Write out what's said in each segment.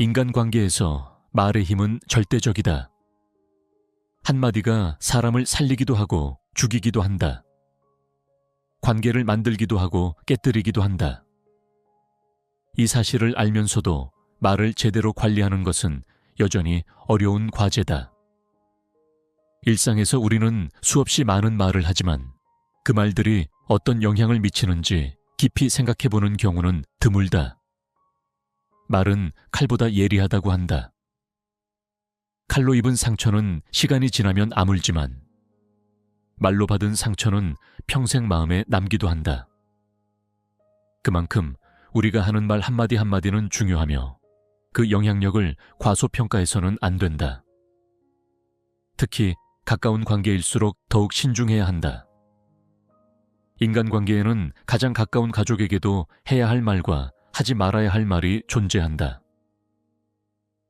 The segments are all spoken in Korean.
인간관계에서 말의 힘은 절대적이다. 한마디가 사람을 살리기도 하고 죽이기도 한다. 관계를 만들기도 하고 깨뜨리기도 한다. 이 사실을 알면서도 말을 제대로 관리하는 것은 여전히 어려운 과제다. 일상에서 우리는 수없이 많은 말을 하지만 그 말들이 어떤 영향을 미치는지 깊이 생각해보는 경우는 드물다. 말은 칼보다 예리하다고 한다. 칼로 입은 상처는 시간이 지나면 아물지만 말로 받은 상처는 평생 마음에 남기도 한다. 그만큼 우리가 하는 말 한마디 한마디는 중요하며 그 영향력을 과소평가해서는 안 된다. 특히 가까운 관계일수록 더욱 신중해야 한다. 인간관계에는 가장 가까운 가족에게도 해야 할 말과 하지 말아야 할 말이 존재한다.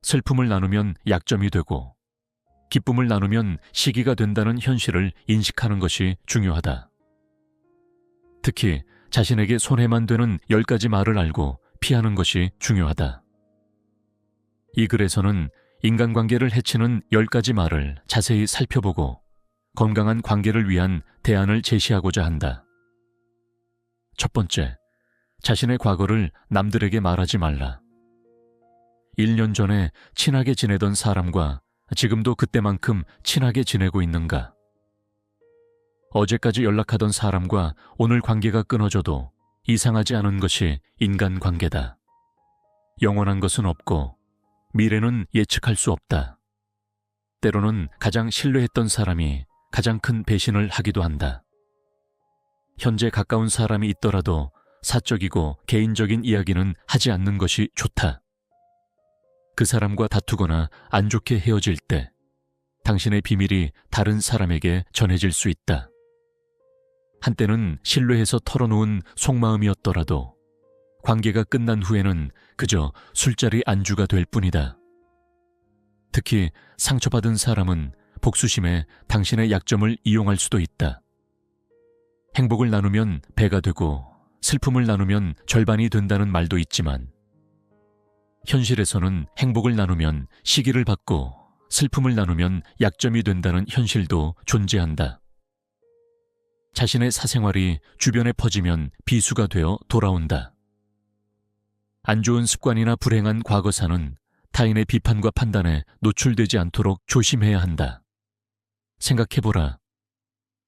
슬픔을 나누면 약점이 되고 기쁨을 나누면 시기가 된다는 현실을 인식하는 것이 중요하다. 특히 자신에게 손해만 되는 10가지 말을 알고 피하는 것이 중요하다. 이 글에서는 인간관계를 해치는 10가지 말을 자세히 살펴보고 건강한 관계를 위한 대안을 제시하고자 한다. 첫 번째, 자신의 과거를 남들에게 말하지 말라. 1년 전에 친하게 지내던 사람과 지금도 그때만큼 친하게 지내고 있는가? 어제까지 연락하던 사람과 오늘 관계가 끊어져도 이상하지 않은 것이 인간관계다. 영원한 것은 없고 미래는 예측할 수 없다. 때로는 가장 신뢰했던 사람이 가장 큰 배신을 하기도 한다. 현재 가까운 사람이 있더라도 사적이고 개인적인 이야기는 하지 않는 것이 좋다. 그 사람과 다투거나 안 좋게 헤어질 때 당신의 비밀이 다른 사람에게 전해질 수 있다. 한때는 신뢰해서 털어놓은 속마음이었더라도 관계가 끝난 후에는 그저 술자리 안주가 될 뿐이다. 특히 상처받은 사람은 복수심에 당신의 약점을 이용할 수도 있다. 행복을 나누면 배가 되고 슬픔을 나누면 절반이 된다는 말도 있지만 현실에서는 행복을 나누면 시기를 받고 슬픔을 나누면 약점이 된다는 현실도 존재한다. 자신의 사생활이 주변에 퍼지면 비수가 되어 돌아온다. 안 좋은 습관이나 불행한 과거사는 타인의 비판과 판단에 노출되지 않도록 조심해야 한다. 생각해보라.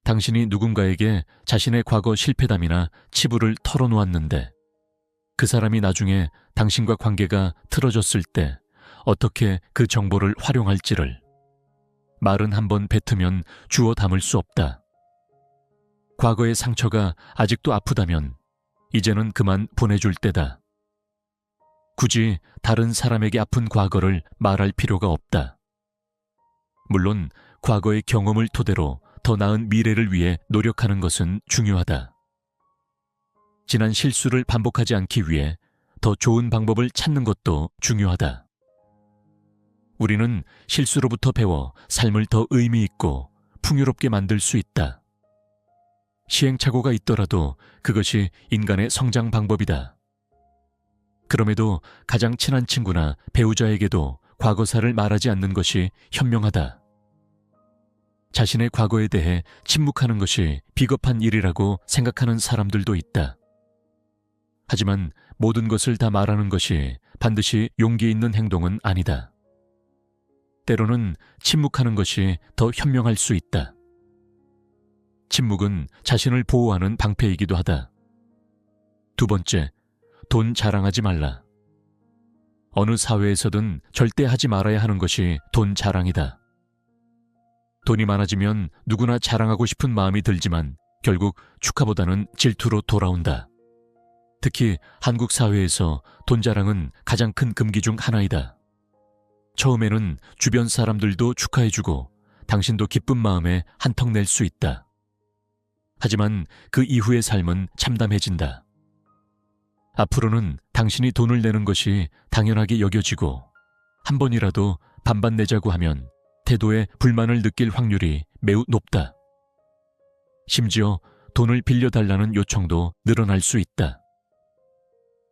당신이 누군가에게 자신의 과거 실패담이나 치부를 털어놓았는데 그 사람이 나중에 당신과 관계가 틀어졌을 때 어떻게 그 정보를 활용할지를 말은 한번 뱉으면 주워 담을 수 없다. 과거의 상처가 아직도 아프다면 이제는 그만 보내줄 때다. 굳이 다른 사람에게 아픈 과거를 말할 필요가 없다. 물론 과거의 경험을 토대로 더 나은 미래를 위해 노력하는 것은 중요하다. 지난 실수를 반복하지 않기 위해 더 좋은 방법을 찾는 것도 중요하다. 우리는 실수로부터 배워 삶을 더 의미 있고 풍요롭게 만들 수 있다. 시행착오가 있더라도 그것이 인간의 성장 방법이다. 그럼에도 가장 친한 친구나 배우자에게도 과거사를 말하지 않는 것이 현명하다. 자신의 과거에 대해 침묵하는 것이 비겁한 일이라고 생각하는 사람들도 있다. 하지만 모든 것을 다 말하는 것이 반드시 용기 있는 행동은 아니다. 때로는 침묵하는 것이 더 현명할 수 있다. 침묵은 자신을 보호하는 방패이기도 하다. 두 번째, 돈 자랑하지 말라. 어느 사회에서든 절대 하지 말아야 하는 것이 돈 자랑이다. 돈이 많아지면 누구나 자랑하고 싶은 마음이 들지만 결국 축하보다는 질투로 돌아온다. 특히 한국 사회에서 돈 자랑은 가장 큰 금기 중 하나이다. 처음에는 주변 사람들도 축하해주고 당신도 기쁜 마음에 한턱 낼 수 있다. 하지만 그 이후의 삶은 참담해진다. 앞으로는 당신이 돈을 내는 것이 당연하게 여겨지고 한 번이라도 반반 내자고 하면 태도에 불만을 느낄 확률이 매우 높다. 심지어 돈을 빌려달라는 요청도 늘어날 수 있다.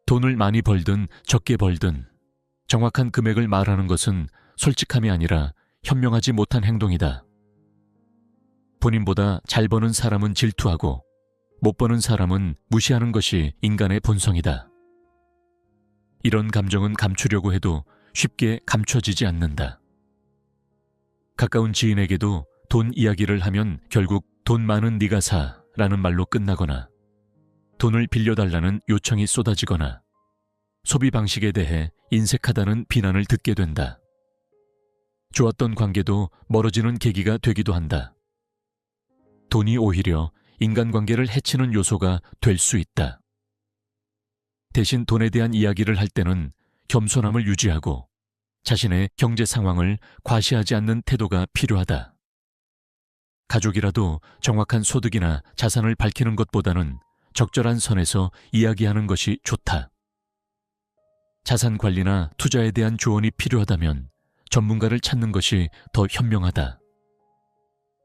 돈을 많이 벌든 적게 벌든 정확한 금액을 말하는 것은 솔직함이 아니라 현명하지 못한 행동이다. 본인보다 잘 버는 사람은 질투하고 못 버는 사람은 무시하는 것이 인간의 본성이다. 이런 감정은 감추려고 해도 쉽게 감춰지지 않는다. 가까운 지인에게도 돈 이야기를 하면 결국 돈 많은 네가 사 라는 말로 끝나거나 돈을 빌려달라는 요청이 쏟아지거나 소비 방식에 대해 인색하다는 비난을 듣게 된다. 좋았던 관계도 멀어지는 계기가 되기도 한다. 돈이 오히려 인간관계를 해치는 요소가 될 수 있다. 대신 돈에 대한 이야기를 할 때는 겸손함을 유지하고 자신의 경제 상황을 과시하지 않는 태도가 필요하다. 가족이라도 정확한 소득이나 자산을 밝히는 것보다는 적절한 선에서 이야기하는 것이 좋다. 자산 관리나 투자에 대한 조언이 필요하다면 전문가를 찾는 것이 더 현명하다.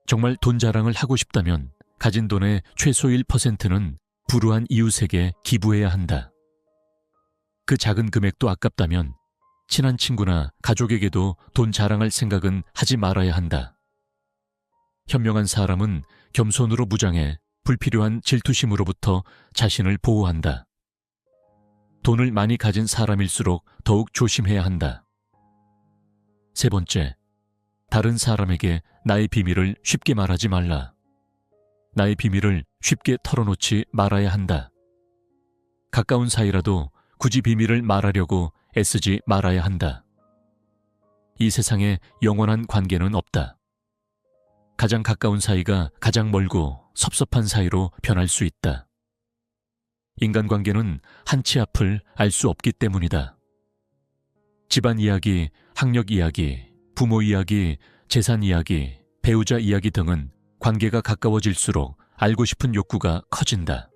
정말 돈 자랑을 하고 싶다면 가진 돈의 최소 1%는 불우한 이웃에게 기부해야 한다. 그 작은 금액도 아깝다면 친한 친구나 가족에게도 돈 자랑할 생각은 하지 말아야 한다. 현명한 사람은 겸손으로 무장해 불필요한 질투심으로부터 자신을 보호한다. 돈을 많이 가진 사람일수록 더욱 조심해야 한다. 세 번째, 다른 사람에게 나의 비밀을 쉽게 말하지 말라. 나의 비밀을 쉽게 털어놓지 말아야 한다. 가까운 사이라도 굳이 비밀을 말하려고 애쓰지 말아야 한다. 이 세상에 영원한 관계는 없다. 가장 가까운 사이가 가장 멀고 섭섭한 사이로 변할 수 있다. 인간관계는 한 치 앞을 알 수 없기 때문이다. 집안 이야기, 학력 이야기, 부모 이야기, 재산 이야기, 배우자 이야기 등은 관계가 가까워질수록 알고 싶은 욕구가 커진다.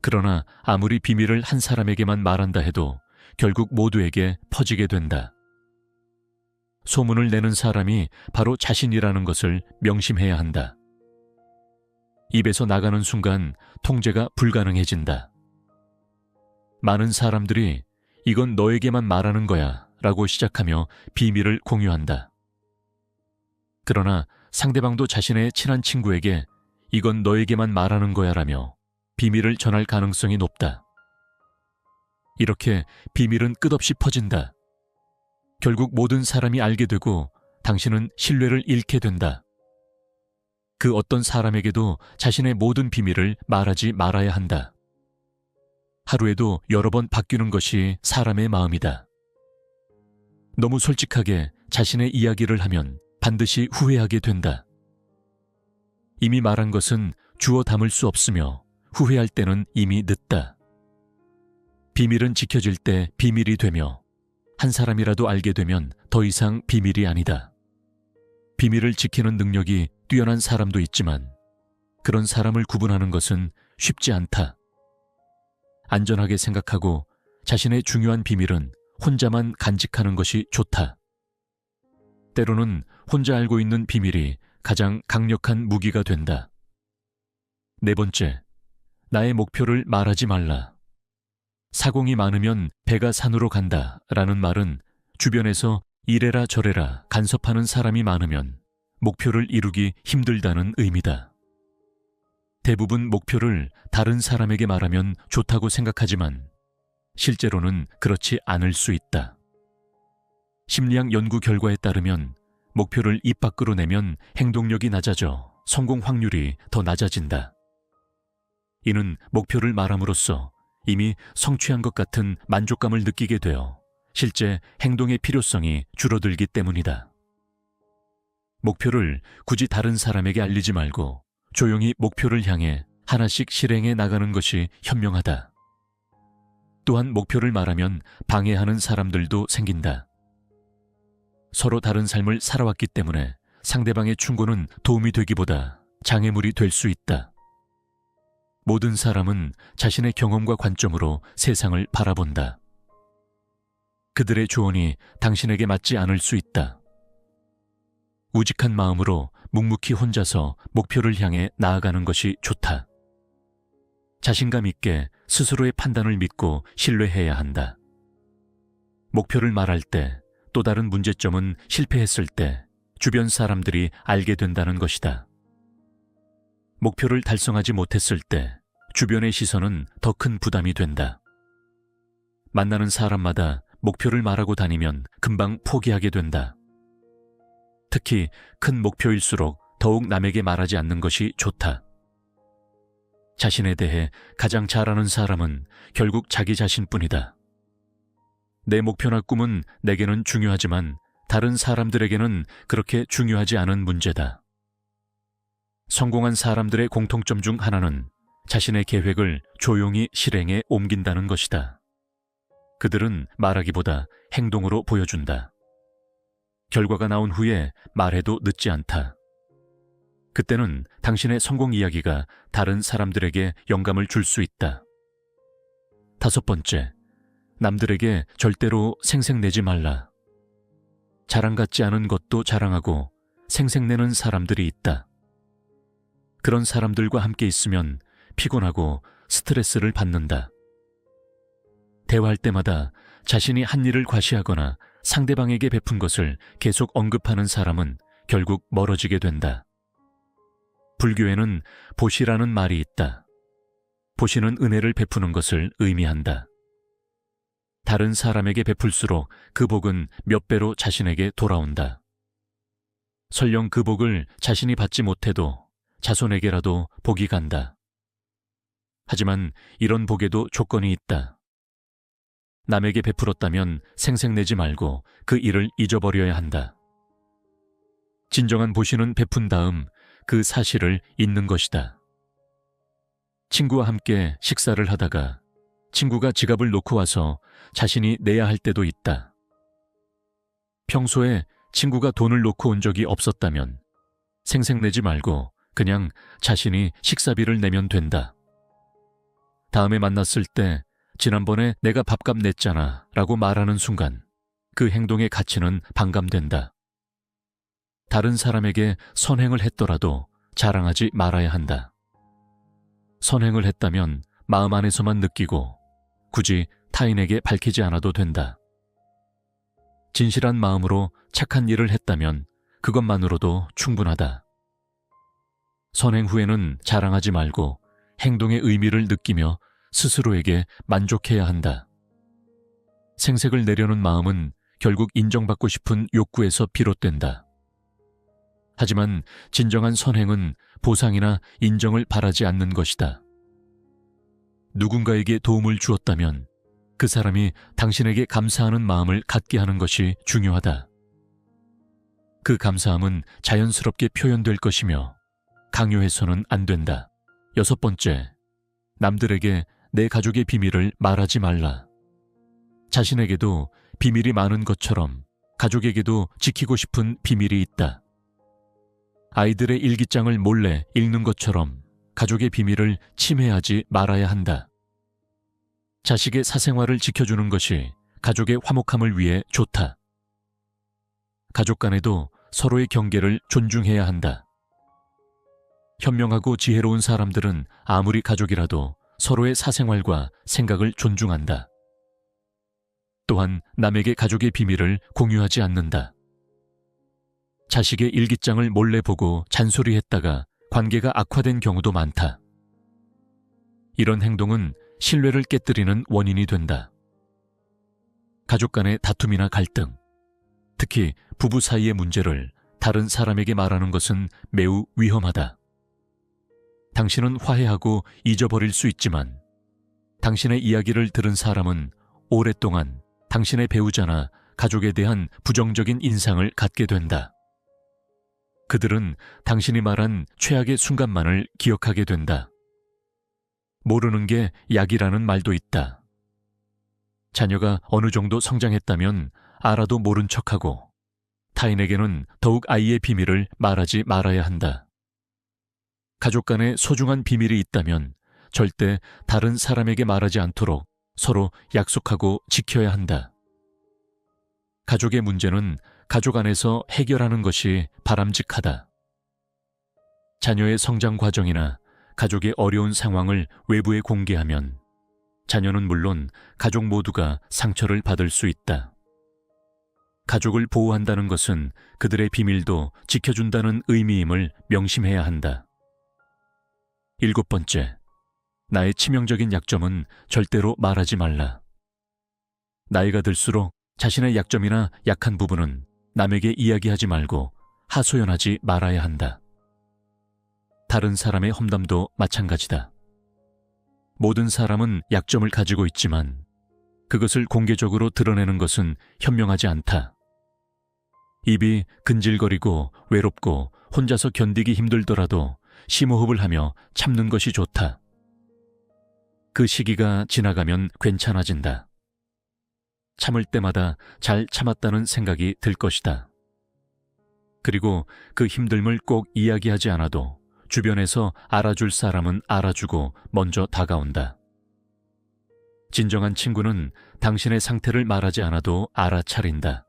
그러나 아무리 비밀을 한 사람에게만 말한다 해도 결국 모두에게 퍼지게 된다. 소문을 내는 사람이 바로 자신이라는 것을 명심해야 한다. 입에서 나가는 순간 통제가 불가능해진다. 많은 사람들이 이건 너에게만 말하는 거야 라고 시작하며 비밀을 공유한다. 그러나 상대방도 자신의 친한 친구에게 이건 너에게만 말하는 거야 라며 비밀을 전할 가능성이 높다. 이렇게 비밀은 끝없이 퍼진다. 결국 모든 사람이 알게 되고 당신은 신뢰를 잃게 된다. 그 어떤 사람에게도 자신의 모든 비밀을 말하지 말아야 한다. 하루에도 여러 번 바뀌는 것이 사람의 마음이다. 너무 솔직하게 자신의 이야기를 하면 반드시 후회하게 된다. 이미 말한 것은 주워 담을 수 없으며 후회할 때는 이미 늦다. 비밀은 지켜질 때 비밀이 되며 한 사람이라도 알게 되면 더 이상 비밀이 아니다. 비밀을 지키는 능력이 뛰어난 사람도 있지만 그런 사람을 구분하는 것은 쉽지 않다. 안전하게 생각하고 자신의 중요한 비밀은 혼자만 간직하는 것이 좋다. 때로는 혼자 알고 있는 비밀이 가장 강력한 무기가 된다. 네 번째, 나의 목표를 말하지 말라. 사공이 많으면 배가 산으로 간다 라는 말은 주변에서 이래라 저래라 간섭하는 사람이 많으면 목표를 이루기 힘들다는 의미다. 대부분 목표를 다른 사람에게 말하면 좋다고 생각하지만 실제로는 그렇지 않을 수 있다. 심리학 연구 결과에 따르면 목표를 입 밖으로 내면 행동력이 낮아져 성공 확률이 더 낮아진다. 이는 목표를 말함으로써 이미 성취한 것 같은 만족감을 느끼게 되어 실제 행동의 필요성이 줄어들기 때문이다. 목표를 굳이 다른 사람에게 알리지 말고 조용히 목표를 향해 하나씩 실행해 나가는 것이 현명하다. 또한 목표를 말하면 방해하는 사람들도 생긴다. 서로 다른 삶을 살아왔기 때문에 상대방의 충고는 도움이 되기보다 장애물이 될 수 있다. 모든 사람은 자신의 경험과 관점으로 세상을 바라본다. 그들의 조언이 당신에게 맞지 않을 수 있다. 우직한 마음으로 묵묵히 혼자서 목표를 향해 나아가는 것이 좋다. 자신감 있게 스스로의 판단을 믿고 신뢰해야 한다. 목표를 말할 때, 또 다른 문제점은 실패했을 때 주변 사람들이 알게 된다는 것이다. 목표를 달성하지 못했을 때 주변의 시선은 더 큰 부담이 된다. 만나는 사람마다 목표를 말하고 다니면 금방 포기하게 된다. 특히 큰 목표일수록 더욱 남에게 말하지 않는 것이 좋다. 자신에 대해 가장 잘 아는 사람은 결국 자기 자신뿐이다. 내 목표나 꿈은 내게는 중요하지만 다른 사람들에게는 그렇게 중요하지 않은 문제다. 성공한 사람들의 공통점 중 하나는 자신의 계획을 조용히 실행에 옮긴다는 것이다. 그들은 말하기보다 행동으로 보여준다. 결과가 나온 후에 말해도 늦지 않다. 그때는 당신의 성공 이야기가 다른 사람들에게 영감을 줄 수 있다. 5번째, 남들에게 절대로 생색내지 말라. 자랑 같지 않은 것도 자랑하고 생색내는 사람들이 있다. 그런 사람들과 함께 있으면 피곤하고 스트레스를 받는다. 대화할 때마다 자신이 한 일을 과시하거나 상대방에게 베푼 것을 계속 언급하는 사람은 결국 멀어지게 된다. 불교에는 보시라는 말이 있다. 보시는 은혜를 베푸는 것을 의미한다. 다른 사람에게 베풀수록 그 복은 몇 배로 자신에게 돌아온다. 설령 그 복을 자신이 받지 못해도 자손에게라도 복이 간다. 하지만 이런 복에도 조건이 있다. 남에게 베풀었다면 생색내지 말고 그 일을 잊어버려야 한다. 진정한 보시는 베푼 다음 그 사실을 잊는 것이다. 친구와 함께 식사를 하다가 친구가 지갑을 놓고 와서 자신이 내야 할 때도 있다. 평소에 친구가 돈을 놓고 온 적이 없었다면 생색내지 말고 그냥 자신이 식사비를 내면 된다. 다음에 만났을 때 지난번에 내가 밥값 냈잖아 라고 말하는 순간 그 행동의 가치는 반감된다. 다른 사람에게 선행을 했더라도 자랑하지 말아야 한다. 선행을 했다면 마음 안에서만 느끼고 굳이 타인에게 밝히지 않아도 된다. 진실한 마음으로 착한 일을 했다면 그것만으로도 충분하다. 선행 후에는 자랑하지 말고 행동의 의미를 느끼며 스스로에게 만족해야 한다. 생색을 내려는 마음은 결국 인정받고 싶은 욕구에서 비롯된다. 하지만 진정한 선행은 보상이나 인정을 바라지 않는 것이다. 누군가에게 도움을 주었다면 그 사람이 당신에게 감사하는 마음을 갖게 하는 것이 중요하다. 그 감사함은 자연스럽게 표현될 것이며 강요해서는 안 된다. 6번째, 남들에게 내 가족의 비밀을 말하지 말라. 자신에게도 비밀이 많은 것처럼 가족에게도 지키고 싶은 비밀이 있다. 아이들의 일기장을 몰래 읽는 것처럼 가족의 비밀을 침해하지 말아야 한다. 자식의 사생활을 지켜주는 것이 가족의 화목함을 위해 좋다. 가족 간에도 서로의 경계를 존중해야 한다. 현명하고 지혜로운 사람들은 아무리 가족이라도 서로의 사생활과 생각을 존중한다. 또한 남에게 가족의 비밀을 공유하지 않는다. 자식의 일기장을 몰래 보고 잔소리했다가 관계가 악화된 경우도 많다. 이런 행동은 신뢰를 깨뜨리는 원인이 된다. 가족 간의 다툼이나 갈등, 특히 부부 사이의 문제를 다른 사람에게 말하는 것은 매우 위험하다. 당신은 화해하고 잊어버릴 수 있지만 당신의 이야기를 들은 사람은 오랫동안 당신의 배우자나 가족에 대한 부정적인 인상을 갖게 된다. 그들은 당신이 말한 최악의 순간만을 기억하게 된다. 모르는 게 약이라는 말도 있다. 자녀가 어느 정도 성장했다면 알아도 모른 척하고 타인에게는 더욱 아이의 비밀을 말하지 말아야 한다. 가족 간에 소중한 비밀이 있다면 절대 다른 사람에게 말하지 않도록 서로 약속하고 지켜야 한다. 가족의 문제는 가족 안에서 해결하는 것이 바람직하다. 자녀의 성장 과정이나 가족의 어려운 상황을 외부에 공개하면 자녀는 물론 가족 모두가 상처를 받을 수 있다. 가족을 보호한다는 것은 그들의 비밀도 지켜준다는 의미임을 명심해야 한다. 7번째, 나의 치명적인 약점은 절대로 말하지 말라. 나이가 들수록 자신의 약점이나 약한 부분은 남에게 이야기하지 말고 하소연하지 말아야 한다. 다른 사람의 험담도 마찬가지다. 모든 사람은 약점을 가지고 있지만 그것을 공개적으로 드러내는 것은 현명하지 않다. 입이 근질거리고 외롭고 혼자서 견디기 힘들더라도 심호흡을 하며 참는 것이 좋다. 그 시기가 지나가면 괜찮아진다. 참을 때마다 잘 참았다는 생각이 들 것이다. 그리고 그 힘듦을 꼭 이야기하지 않아도 주변에서 알아줄 사람은 알아주고 먼저 다가온다. 진정한 친구는 당신의 상태를 말하지 않아도 알아차린다.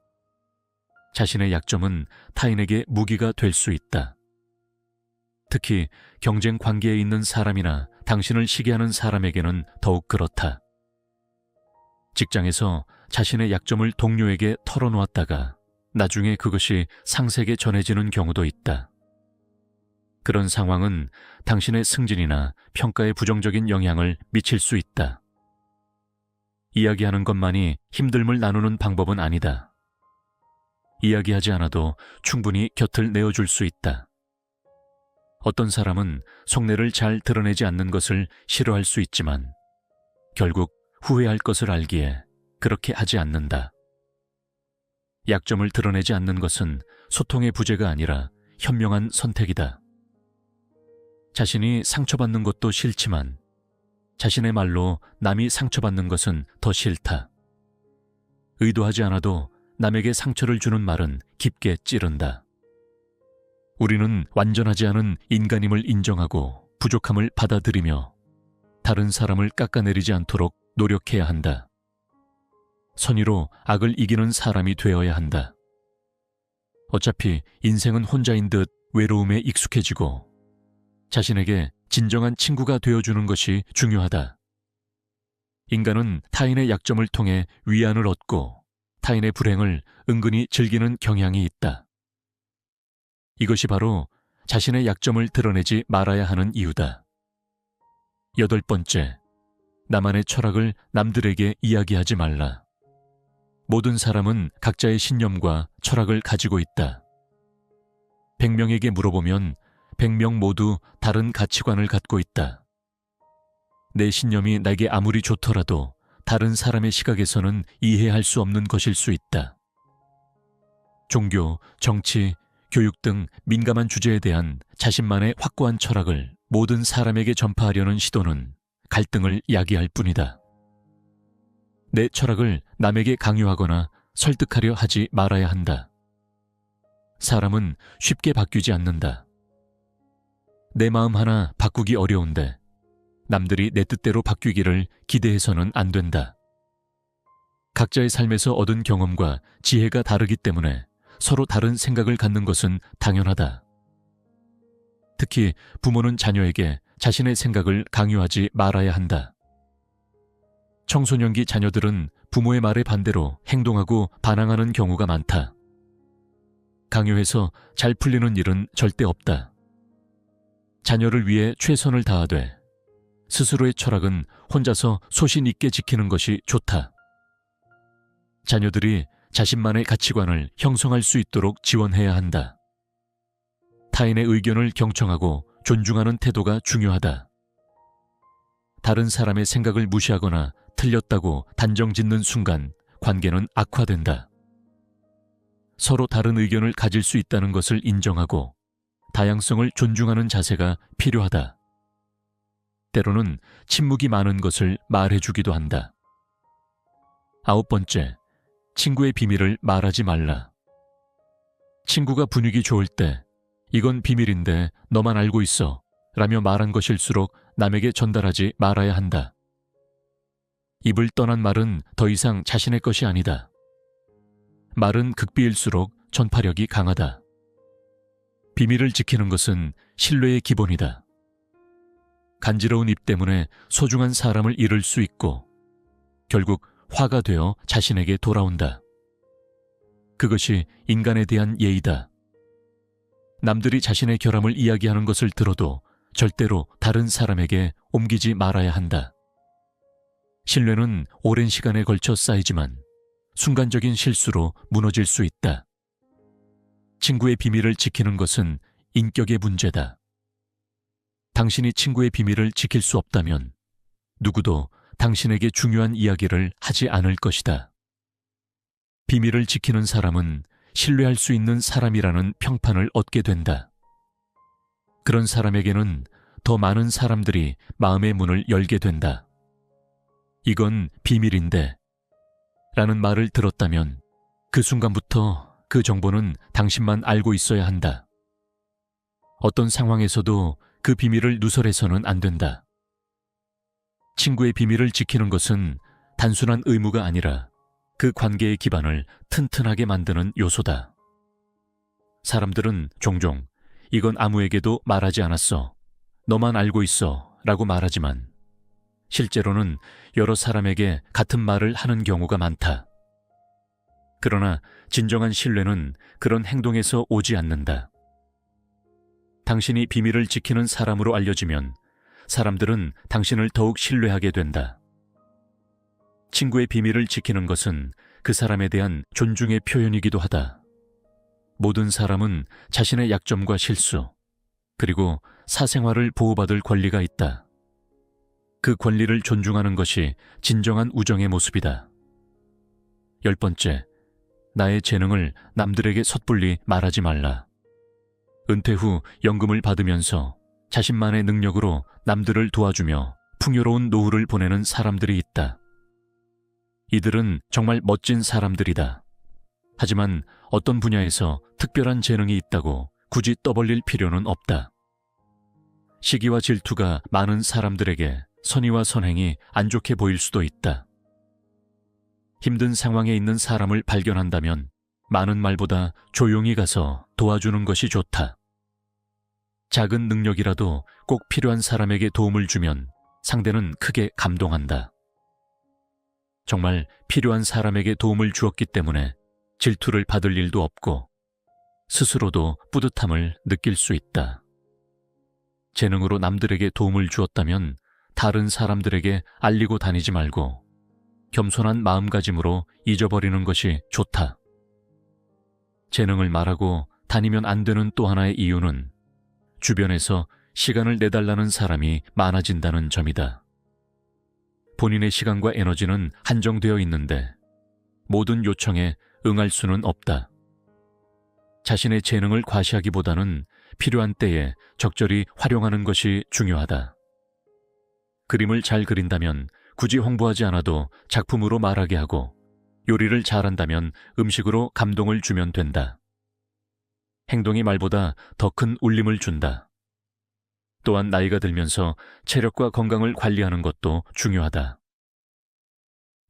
자신의 약점은 타인에게 무기가 될 수 있다. 특히 경쟁 관계에 있는 사람이나 당신을 시기하는 사람에게는 더욱 그렇다. 직장에서 자신의 약점을 동료에게 털어놓았다가 나중에 그것이 상사에게 전해지는 경우도 있다. 그런 상황은 당신의 승진이나 평가에 부정적인 영향을 미칠 수 있다. 이야기하는 것만이 힘듦을 나누는 방법은 아니다. 이야기하지 않아도 충분히 곁을 내어줄 수 있다. 어떤 사람은 속내를 잘 드러내지 않는 것을 싫어할 수 있지만 결국 후회할 것을 알기에 그렇게 하지 않는다. 약점을 드러내지 않는 것은 소통의 부재가 아니라 현명한 선택이다. 자신이 상처받는 것도 싫지만 자신의 말로 남이 상처받는 것은 더 싫다. 의도하지 않아도 남에게 상처를 주는 말은 깊게 찌른다. 우리는 완전하지 않은 인간임을 인정하고 부족함을 받아들이며 다른 사람을 깎아내리지 않도록 노력해야 한다. 선의로 악을 이기는 사람이 되어야 한다. 어차피 인생은 혼자인 듯 외로움에 익숙해지고 자신에게 진정한 친구가 되어주는 것이 중요하다. 인간은 타인의 약점을 통해 위안을 얻고 타인의 불행을 은근히 즐기는 경향이 있다. 이것이 바로 자신의 약점을 드러내지 말아야 하는 이유다. 8번째, 나만의 철학을 남들에게 이야기하지 말라. 모든 사람은 각자의 신념과 철학을 가지고 있다. 100명에게 물어보면 100명 모두 다른 가치관을 갖고 있다. 내 신념이 내게 아무리 좋더라도 다른 사람의 시각에서는 이해할 수 없는 것일 수 있다. 종교, 정치, 교육 등 민감한 주제에 대한 자신만의 확고한 철학을 모든 사람에게 전파하려는 시도는 갈등을 야기할 뿐이다. 내 철학을 남에게 강요하거나 설득하려 하지 말아야 한다. 사람은 쉽게 바뀌지 않는다. 내 마음 하나 바꾸기 어려운데 남들이 내 뜻대로 바뀌기를 기대해서는 안 된다. 각자의 삶에서 얻은 경험과 지혜가 다르기 때문에 서로 다른 생각을 갖는 것은 당연하다. 특히 부모는 자녀에게 자신의 생각을 강요하지 말아야 한다. 청소년기 자녀들은 부모의 말에 반대로 행동하고 반항하는 경우가 많다. 강요해서 잘 풀리는 일은 절대 없다. 자녀를 위해 최선을 다하되 스스로의 철학은 혼자서 소신 있게 지키는 것이 좋다. 자녀들이 자신만의 가치관을 형성할 수 있도록 지원해야 한다. 타인의 의견을 경청하고 존중하는 태도가 중요하다. 다른 사람의 생각을 무시하거나 틀렸다고 단정짓는 순간 관계는 악화된다. 서로 다른 의견을 가질 수 있다는 것을 인정하고 다양성을 존중하는 자세가 필요하다. 때로는 침묵이 많은 것을 말해주기도 한다. 9번째, 친구의 비밀을 말하지 말라. 친구가 분위기 좋을 때 이건 비밀인데 너만 알고 있어 라며 말한 것일수록 남에게 전달하지 말아야 한다. 입을 떠난 말은 더 이상 자신의 것이 아니다. 말은 극비일수록 전파력이 강하다. 비밀을 지키는 것은 신뢰의 기본이다. 간지러운 입 때문에 소중한 사람을 잃을 수 있고 결국 화가 되어 자신에게 돌아온다. 그것이 인간에 대한 예의다. 남들이 자신의 결함을 이야기하는 것을 들어도 절대로 다른 사람에게 옮기지 말아야 한다. 신뢰는 오랜 시간에 걸쳐 쌓이지만 순간적인 실수로 무너질 수 있다. 친구의 비밀을 지키는 것은 인격의 문제다. 당신이 친구의 비밀을 지킬 수 없다면 누구도 당신에게 중요한 이야기를 하지 않을 것이다. 비밀을 지키는 사람은 신뢰할 수 있는 사람이라는 평판을 얻게 된다. 그런 사람에게는 더 많은 사람들이 마음의 문을 열게 된다. 이건 비밀인데 라는 말을 들었다면 그 순간부터 그 정보는 당신만 알고 있어야 한다. 어떤 상황에서도 그 비밀을 누설해서는 안 된다. 친구의 비밀을 지키는 것은 단순한 의무가 아니라 그 관계의 기반을 튼튼하게 만드는 요소다. 사람들은 종종 이건 아무에게도 말하지 않았어. 너만 알고 있어. 라고 말하지만 실제로는 여러 사람에게 같은 말을 하는 경우가 많다. 그러나 진정한 신뢰는 그런 행동에서 오지 않는다. 당신이 비밀을 지키는 사람으로 알려지면 사람들은 당신을 더욱 신뢰하게 된다. 친구의 비밀을 지키는 것은 그 사람에 대한 존중의 표현이기도 하다. 모든 사람은 자신의 약점과 실수, 그리고 사생활을 보호받을 권리가 있다. 그 권리를 존중하는 것이 진정한 우정의 모습이다. 10번째, 나의 재능을 남들에게 섣불리 말하지 말라. 은퇴 후 연금을 받으면서 자신만의 능력으로 남들을 도와주며 풍요로운 노후를 보내는 사람들이 있다. 이들은 정말 멋진 사람들이다. 하지만 어떤 분야에서 특별한 재능이 있다고 굳이 떠벌릴 필요는 없다. 시기와 질투가 많은 사람들에게 선의와 선행이 안 좋게 보일 수도 있다. 힘든 상황에 있는 사람을 발견한다면 많은 말보다 조용히 가서 도와주는 것이 좋다. 작은 능력이라도 꼭 필요한 사람에게 도움을 주면 상대는 크게 감동한다. 정말 필요한 사람에게 도움을 주었기 때문에 질투를 받을 일도 없고 스스로도 뿌듯함을 느낄 수 있다. 재능으로 남들에게 도움을 주었다면 다른 사람들에게 알리고 다니지 말고 겸손한 마음가짐으로 잊어버리는 것이 좋다. 재능을 말하고 다니면 안 되는 또 하나의 이유는 주변에서 시간을 내달라는 사람이 많아진다는 점이다. 본인의 시간과 에너지는 한정되어 있는데 모든 요청에 응할 수는 없다. 자신의 재능을 과시하기보다는 필요한 때에 적절히 활용하는 것이 중요하다. 그림을 잘 그린다면 굳이 홍보하지 않아도 작품으로 말하게 하고 요리를 잘한다면 음식으로 감동을 주면 된다. 행동이 말보다 더 큰 울림을 준다. 또한 나이가 들면서 체력과 건강을 관리하는 것도 중요하다.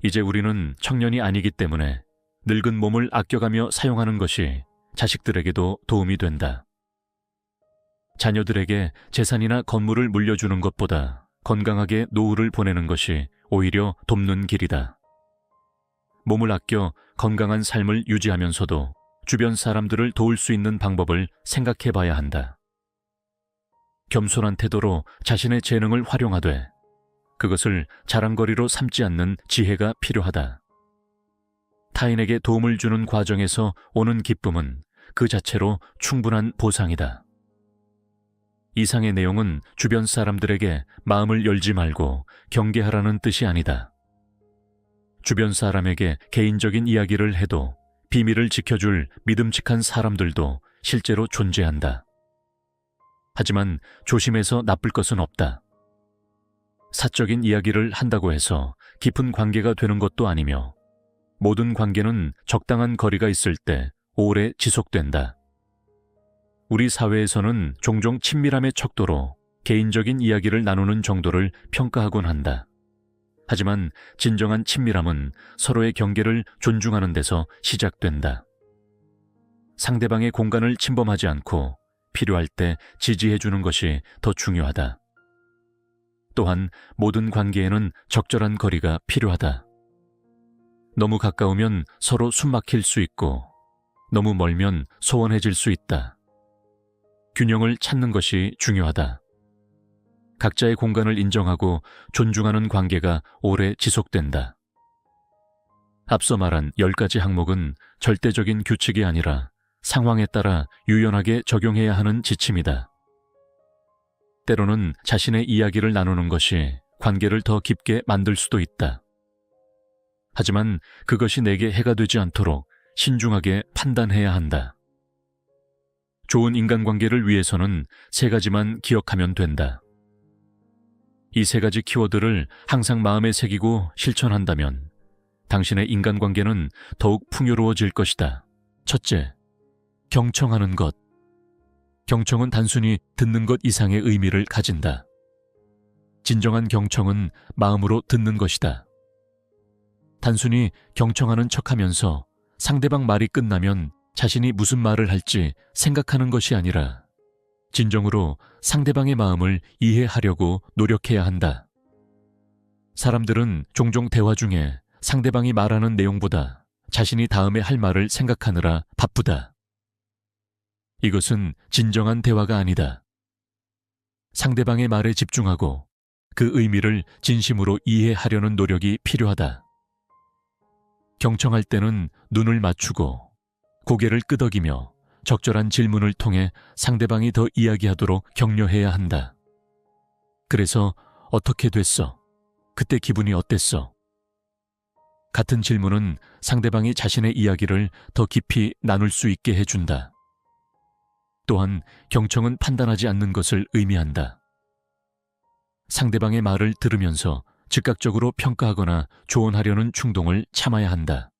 이제 우리는 청년이 아니기 때문에 늙은 몸을 아껴가며 사용하는 것이 자식들에게도 도움이 된다. 자녀들에게 재산이나 건물을 물려주는 것보다 건강하게 노후를 보내는 것이 오히려 돕는 길이다. 몸을 아껴 건강한 삶을 유지하면서도 주변 사람들을 도울 수 있는 방법을 생각해 봐야 한다. 겸손한 태도로 자신의 재능을 활용하되 그것을 자랑거리로 삼지 않는 지혜가 필요하다. 타인에게 도움을 주는 과정에서 오는 기쁨은 그 자체로 충분한 보상이다. 이상의 내용은 주변 사람들에게 마음을 열지 말고 경계하라는 뜻이 아니다. 주변 사람에게 개인적인 이야기를 해도 비밀을 지켜줄 믿음직한 사람들도 실제로 존재한다. 하지만 조심해서 나쁠 것은 없다. 사적인 이야기를 한다고 해서 깊은 관계가 되는 것도 아니며 모든 관계는 적당한 거리가 있을 때 오래 지속된다. 우리 사회에서는 종종 친밀함의 척도로 개인적인 이야기를 나누는 정도를 평가하곤 한다. 하지만 진정한 친밀함은 서로의 경계를 존중하는 데서 시작된다. 상대방의 공간을 침범하지 않고 필요할 때 지지해주는 것이 더 중요하다. 또한 모든 관계에는 적절한 거리가 필요하다. 너무 가까우면 서로 숨막힐 수 있고 너무 멀면 소원해질 수 있다. 균형을 찾는 것이 중요하다. 각자의 공간을 인정하고 존중하는 관계가 오래 지속된다. 앞서 말한 10가지 항목은 절대적인 규칙이 아니라 상황에 따라 유연하게 적용해야 하는 지침이다. 때로는 자신의 이야기를 나누는 것이 관계를 더 깊게 만들 수도 있다. 하지만 그것이 내게 해가 되지 않도록 신중하게 판단해야 한다. 좋은 인간관계를 위해서는 3가지만 기억하면 된다. 이 3가지 키워드를 항상 마음에 새기고 실천한다면 당신의 인간관계는 더욱 풍요로워질 것이다. 첫째, 경청하는 것. 경청은 단순히 듣는 것 이상의 의미를 가진다. 진정한 경청은 마음으로 듣는 것이다. 단순히 경청하는 척하면서 상대방 말이 끝나면 자신이 무슨 말을 할지 생각하는 것이 아니라 진정으로 상대방의 마음을 이해하려고 노력해야 한다. 사람들은 종종 대화 중에 상대방이 말하는 내용보다 자신이 다음에 할 말을 생각하느라 바쁘다. 이것은 진정한 대화가 아니다. 상대방의 말에 집중하고 그 의미를 진심으로 이해하려는 노력이 필요하다. 경청할 때는 눈을 맞추고 고개를 끄덕이며 적절한 질문을 통해 상대방이 더 이야기하도록 격려해야 한다. 그래서 어떻게 됐어? 그때 기분이 어땠어? 같은 질문은 상대방이 자신의 이야기를 더 깊이 나눌 수 있게 해준다. 또한 경청은 판단하지 않는 것을 의미한다. 상대방의 말을 들으면서 즉각적으로 평가하거나 조언하려는 충동을 참아야 한다.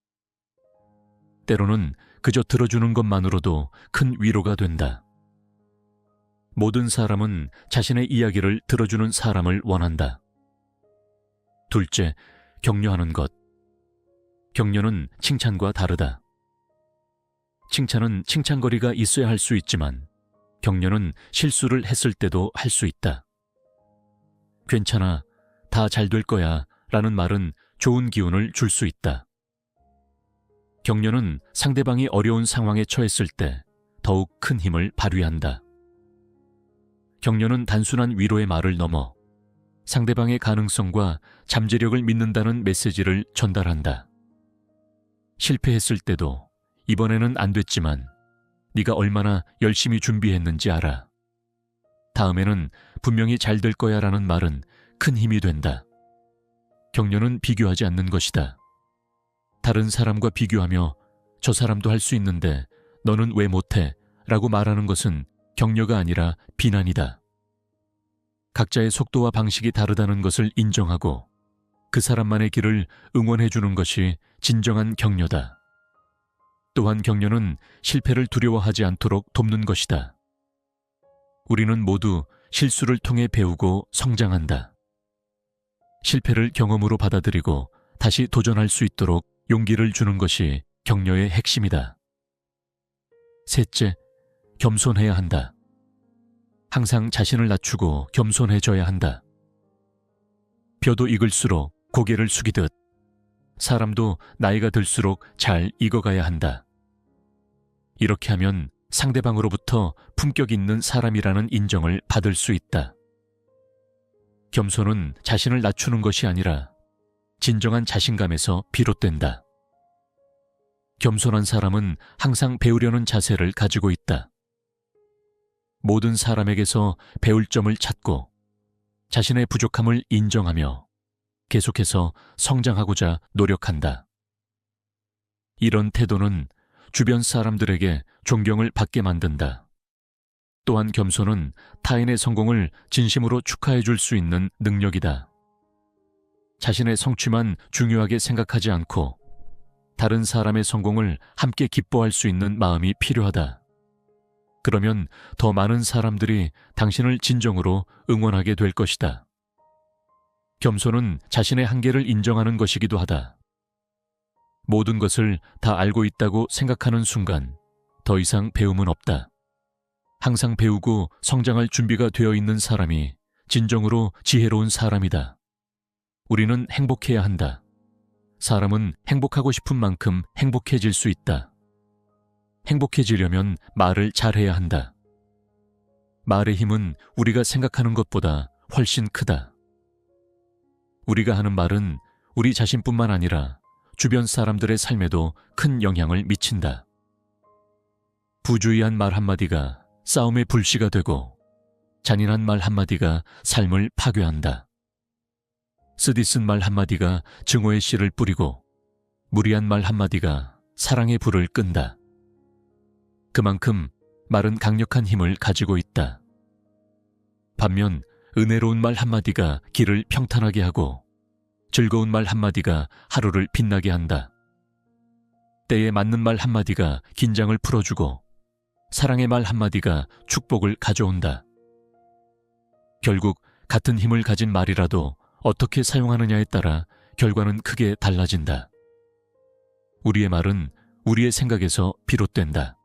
때로는 그저 들어주는 것만으로도 큰 위로가 된다. 모든 사람은 자신의 이야기를 들어주는 사람을 원한다. 둘째, 격려하는 것. 격려는 칭찬과 다르다. 칭찬은 칭찬거리가 있어야 할 수 있지만 격려는 실수를 했을 때도 할 수 있다. 괜찮아, 다 잘 될 거야 라는 말은 좋은 기운을 줄 수 있다. 격려는 상대방이 어려운 상황에 처했을 때 더욱 큰 힘을 발휘한다. 격려는 단순한 위로의 말을 넘어 상대방의 가능성과 잠재력을 믿는다는 메시지를 전달한다. 실패했을 때도 이번에는 안 됐지만 네가 얼마나 열심히 준비했는지 알아. 다음에는 분명히 잘 될 거야 라는 말은 큰 힘이 된다. 격려는 비교하지 않는 것이다. 다른 사람과 비교하며 저 사람도 할 수 있는데 너는 왜 못해? 라고 말하는 것은 격려가 아니라 비난이다. 각자의 속도와 방식이 다르다는 것을 인정하고 그 사람만의 길을 응원해주는 것이 진정한 격려다. 또한 격려는 실패를 두려워하지 않도록 돕는 것이다. 우리는 모두 실수를 통해 배우고 성장한다. 실패를 경험으로 받아들이고 다시 도전할 수 있도록 용기를 주는 것이 격려의 핵심이다. 셋째, 겸손해야 한다. 항상 자신을 낮추고 겸손해져야 한다. 벼도 익을수록 고개를 숙이듯 사람도 나이가 들수록 잘 익어가야 한다. 이렇게 하면 상대방으로부터 품격 있는 사람이라는 인정을 받을 수 있다. 겸손은 자신을 낮추는 것이 아니라 진정한 자신감에서 비롯된다. 겸손한 사람은 항상 배우려는 자세를 가지고 있다. 모든 사람에게서 배울 점을 찾고 자신의 부족함을 인정하며 계속해서 성장하고자 노력한다. 이런 태도는 주변 사람들에게 존경을 받게 만든다. 또한 겸손은 타인의 성공을 진심으로 축하해 줄 수 있는 능력이다. 자신의 성취만 중요하게 생각하지 않고 다른 사람의 성공을 함께 기뻐할 수 있는 마음이 필요하다. 그러면 더 많은 사람들이 당신을 진정으로 응원하게 될 것이다. 겸손은 자신의 한계를 인정하는 것이기도 하다. 모든 것을 다 알고 있다고 생각하는 순간 더 이상 배움은 없다. 항상 배우고 성장할 준비가 되어 있는 사람이 진정으로 지혜로운 사람이다. 우리는 행복해야 한다. 사람은 행복하고 싶은 만큼 행복해질 수 있다. 행복해지려면 말을 잘해야 한다. 말의 힘은 우리가 생각하는 것보다 훨씬 크다. 우리가 하는 말은 우리 자신뿐만 아니라 주변 사람들의 삶에도 큰 영향을 미친다. 부주의한 말 한마디가 싸움의 불씨가 되고 잔인한 말 한마디가 삶을 파괴한다. 쓰디쓴 말 한마디가 증오의 씨를 뿌리고 무리한 말 한마디가 사랑의 불을 끈다. 그만큼 말은 강력한 힘을 가지고 있다. 반면 은혜로운 말 한마디가 길을 평탄하게 하고 즐거운 말 한마디가 하루를 빛나게 한다. 때에 맞는 말 한마디가 긴장을 풀어주고 사랑의 말 한마디가 축복을 가져온다. 결국 같은 힘을 가진 말이라도 어떻게 사용하느냐에 따라 결과는 크게 달라진다. 우리의 말은 우리의 생각에서 비롯된다.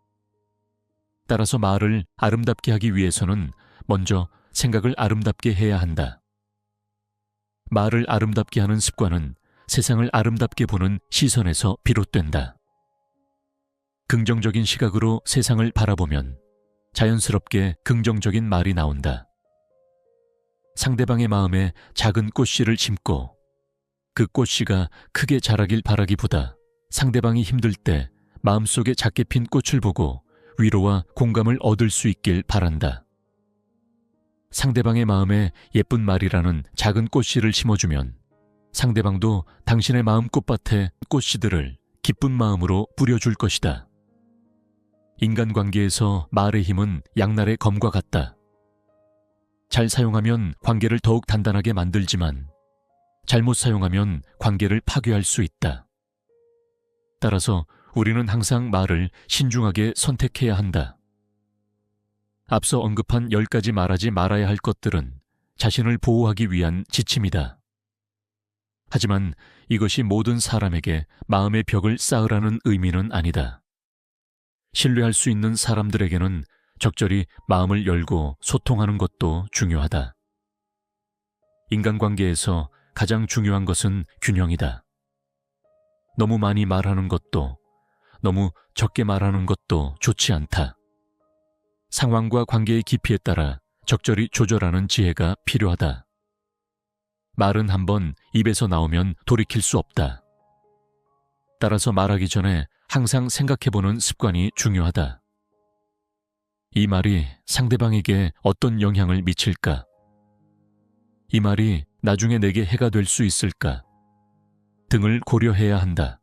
따라서 말을 아름답게 하기 위해서는 먼저 생각을 아름답게 해야 한다. 말을 아름답게 하는 습관은 세상을 아름답게 보는 시선에서 비롯된다. 긍정적인 시각으로 세상을 바라보면 자연스럽게 긍정적인 말이 나온다. 상대방의 마음에 작은 꽃씨를 심고 그 꽃씨가 크게 자라길 바라기보다 상대방이 힘들 때 마음속에 작게 핀 꽃을 보고 위로와 공감을 얻을 수 있길 바란다. 상대방의 마음에 예쁜 말이라는 작은 꽃씨를 심어주면 상대방도 당신의 마음 꽃밭에 꽃씨들을 기쁜 마음으로 뿌려줄 것이다. 인간관계에서 말의 힘은 양날의 검과 같다. 잘 사용하면 관계를 더욱 단단하게 만들지만 잘못 사용하면 관계를 파괴할 수 있다. 따라서 우리는 항상 말을 신중하게 선택해야 한다. 앞서 언급한 10가지 말하지 말아야 할 것들은 자신을 보호하기 위한 지침이다. 하지만 이것이 모든 사람에게 마음의 벽을 쌓으라는 의미는 아니다. 신뢰할 수 있는 사람들에게는 적절히 마음을 열고 소통하는 것도 중요하다. 인간관계에서 가장 중요한 것은 균형이다. 너무 많이 말하는 것도 너무 적게 말하는 것도 좋지 않다. 상황과 관계의 깊이에 따라 적절히 조절하는 지혜가 필요하다. 말은 한번 입에서 나오면 돌이킬 수 없다. 따라서 말하기 전에 항상 생각해보는 습관이 중요하다. 이 말이 상대방에게 어떤 영향을 미칠까? 이 말이 나중에 내게 해가 될 수 있을까? 등을 고려해야 한다.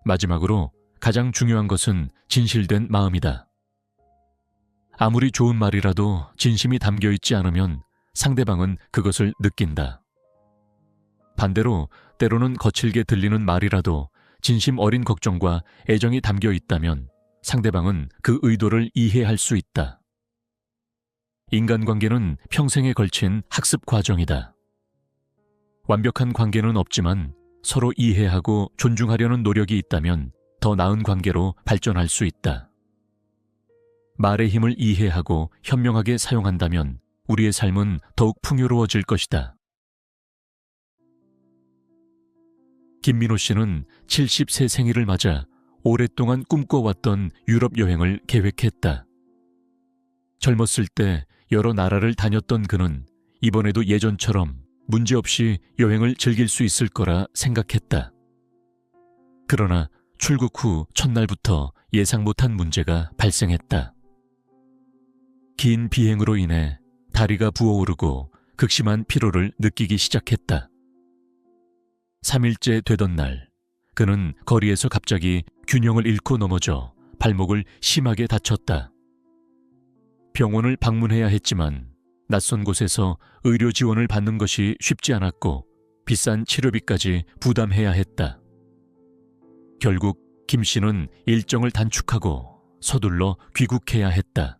마지막으로 가장 중요한 것은 진실된 마음이다. 아무리 좋은 말이라도 진심이 담겨 있지 않으면 상대방은 그것을 느낀다. 반대로 때로는 거칠게 들리는 말이라도 진심 어린 걱정과 애정이 담겨 있다면 상대방은 그 의도를 이해할 수 있다. 인간관계는 평생에 걸친 학습 과정이다. 완벽한 관계는 없지만 서로 이해하고 존중하려는 노력이 있다면 더 나은 관계로 발전할 수 있다. 말의 힘을 이해하고 현명하게 사용한다면 우리의 삶은 더욱 풍요로워질 것이다. 김민호 씨는 70세 생일을 맞아 오랫동안 꿈꿔왔던 유럽 여행을 계획했다. 젊었을 때 여러 나라를 다녔던 그는 이번에도 예전처럼 문제없이 여행을 즐길 수 있을 거라 생각했다. 그러나 출국 후 첫날부터 예상 못한 문제가 발생했다. 긴 비행으로 인해 다리가 부어오르고 극심한 피로를 느끼기 시작했다. 3일째 되던 날, 그는 거리에서 갑자기 균형을 잃고 넘어져 발목을 심하게 다쳤다. 병원을 방문해야 했지만 낯선 곳에서 의료 지원을 받는 것이 쉽지 않았고 비싼 치료비까지 부담해야 했다. 결국 김 씨는 일정을 단축하고 서둘러 귀국해야 했다.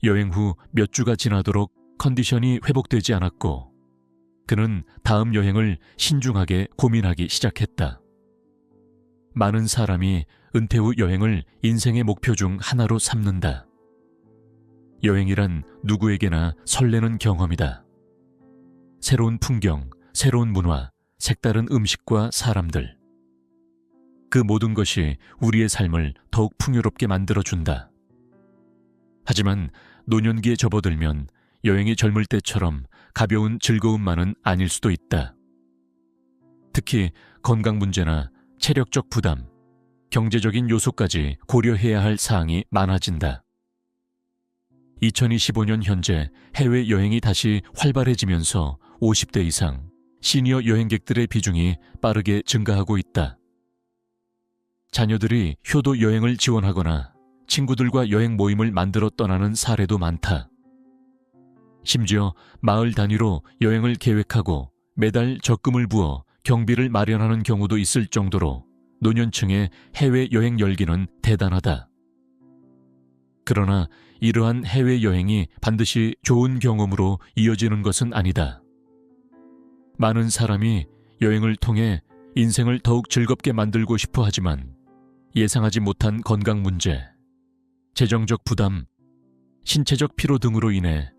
여행 후 몇 주가 지나도록 컨디션이 회복되지 않았고 그는 다음 여행을 신중하게 고민하기 시작했다. 많은 사람이 은퇴 후 여행을 인생의 목표 중 하나로 삼는다. 여행이란 누구에게나 설레는 경험이다. 새로운 풍경, 새로운 문화, 색다른 음식과 사람들. 그 모든 것이 우리의 삶을 더욱 풍요롭게 만들어준다. 하지만 노년기에 접어들면 여행이 젊을 때처럼 가벼운 즐거움만은 아닐 수도 있다. 특히 건강 문제나 체력적 부담, 경제적인 요소까지 고려해야 할 사항이 많아진다. 2025년 현재 해외여행이 다시 활발해지면서 50대 이상 시니어 여행객들의 비중이 빠르게 증가하고 있다. 자녀들이 효도 여행을 지원하거나 친구들과 여행 모임을 만들어 떠나는 사례도 많다. 심지어 마을 단위로 여행을 계획하고 매달 적금을 부어 경비를 마련하는 경우도 있을 정도로 노년층의 해외여행 열기는 대단하다. 그러나 이러한 해외여행이 반드시 좋은 경험으로 이어지는 것은 아니다. 많은 사람이 여행을 통해 인생을 더욱 즐겁게 만들고 싶어 하지만 예상하지 못한 건강 문제, 재정적 부담, 신체적 피로 등으로 인해